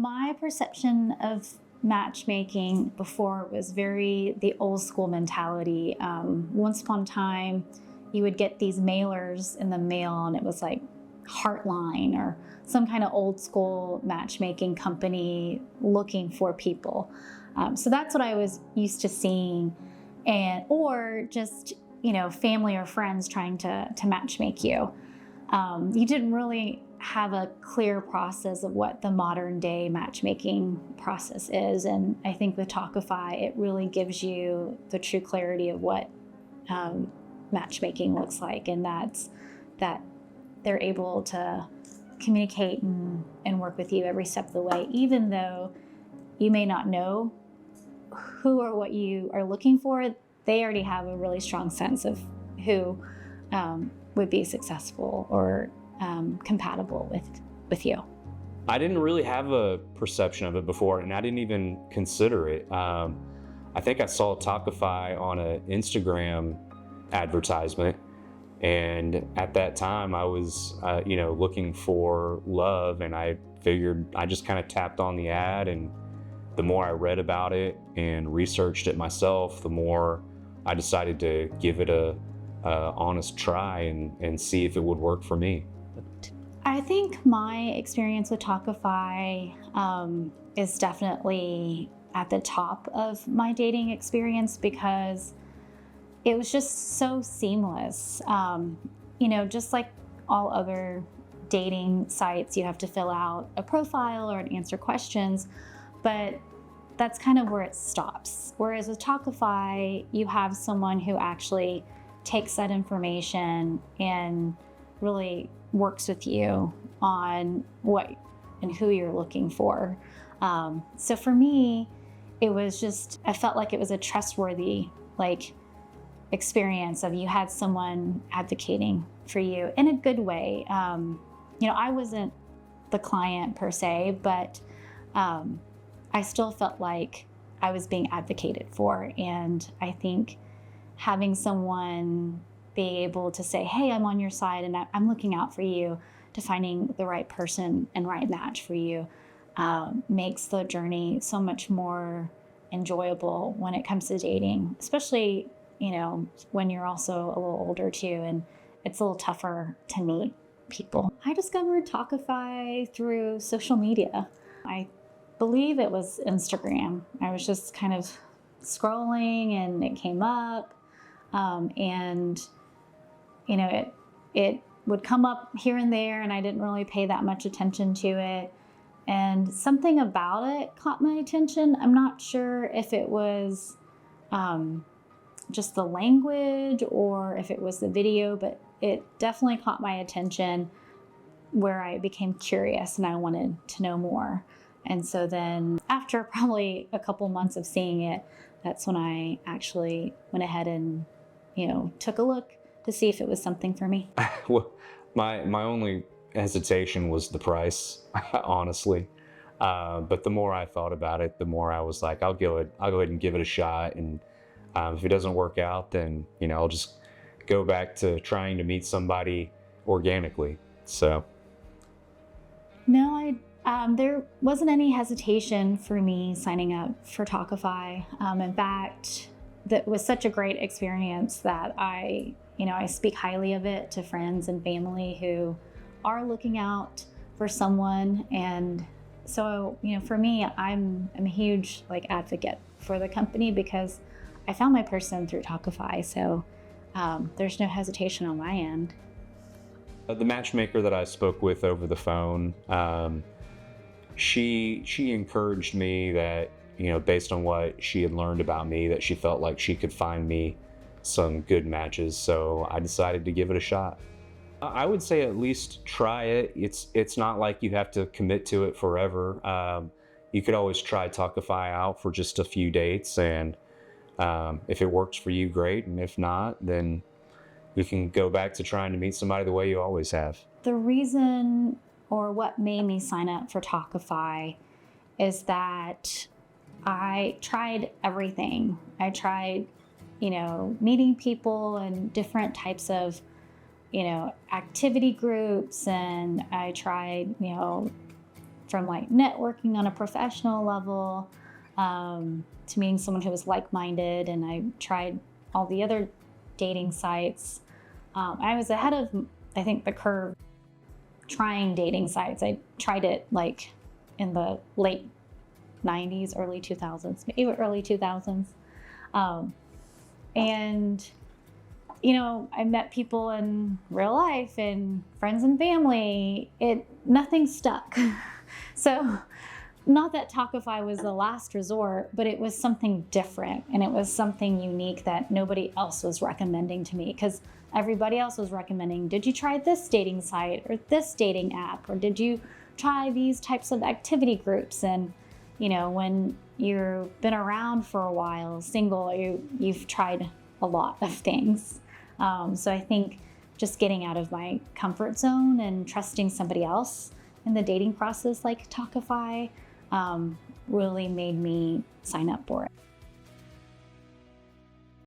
My perception of matchmaking before was very the old school mentality. Once upon a time, you would get these mailers in the mail, and it was like Heartline or some kind of old school matchmaking company looking for people. So that's what I was used to seeing, or just family or friends trying to matchmake you. You didn't really have a clear process of what the modern day matchmaking process is. And I think with Tawkify, it really gives you the true clarity of what matchmaking looks like. And that's that they're able to communicate and work with you every step of the way, even though you may not know who or what you are looking for. They already have a really strong sense of who would be successful or compatible with you. I didn't really have a perception of it before, and I didn't even consider it. I think I saw Tawkify on an Instagram advertisement, and at that time I was looking for love, and I figured I just kind of tapped on the ad, and the more I read about it and researched it myself, the more I decided to give it a honest try and see if it would work for me. I think my experience with Tawkify is definitely at the top of my dating experience because it was just so seamless. Just like all other dating sites, you have to fill out a profile or answer questions, but that's kind of where it stops. Whereas with Tawkify, you have someone who actually takes that information and really works with you on what and who you're looking for. So for me, it was just, I felt like it was a trustworthy experience of you had someone advocating for you in a good way. I wasn't the client per se, but I still felt like I was being advocated for. And I think having someone be able to say, hey, I'm on your side and I'm looking out for you to finding the right person and right match for you makes the journey so much more enjoyable when it comes to dating, especially, when you're also a little older too, and it's a little tougher to meet people. I discovered Tawkify through social media. I believe it was Instagram. I was just kind of scrolling and it came up. It would come up here and there, and I didn't really pay that much attention to it. And something about it caught my attention. I'm not sure if it was just the language or if it was the video, but it definitely caught my attention where I became curious and I wanted to know more. And so then after probably a couple months of seeing it, that's when I actually went ahead and took a look to see if it was something for me. Well, my only hesitation was the price, honestly. But the more I thought about it, the more I was like, I'll go ahead and give it a shot. And if it doesn't work out, then I'll just go back to trying to meet somebody organically. So. No, there wasn't any hesitation for me signing up for Tawkify. In fact, that was such a great experience that I speak highly of it to friends and family who are looking out for someone. And so, for me, I'm a huge advocate for the company because I found my person through Tawkify. So there's no hesitation on my end. The matchmaker that I spoke with over the phone, she encouraged me that, based on what she had learned about me, that she felt like she could find me some good matches. So I decided to give it a shot. I would say at least try it. It's not like you have to commit to it forever. You could always try Tawkify out for just a few dates, and if it works for you, great. And if not, then you can go back to trying to meet somebody the way you always have. The reason or what made me sign up for Tawkify is that I tried everything. I tried, meeting people and different types of, activity groups. And I tried, from like networking on a professional level to meeting someone who was like-minded, and I tried all the other dating sites. I was ahead of, I think, the curve trying dating sites. I tried it like in the late 90s, early 2000s, maybe early 2000s. And, you know, I met people in real life and friends and family. Nothing stuck. So not that Tawkify was the last resort, but it was something different, and it was something unique that nobody else was recommending to me, because everybody else was recommending, did you try this dating site or this dating app, or did you try these types of activity groups? And, you know, when you've been around for a while, single, you've tried a lot of things. So I think just getting out of my comfort zone and trusting somebody else in the dating process like Tawkify really made me sign up for it.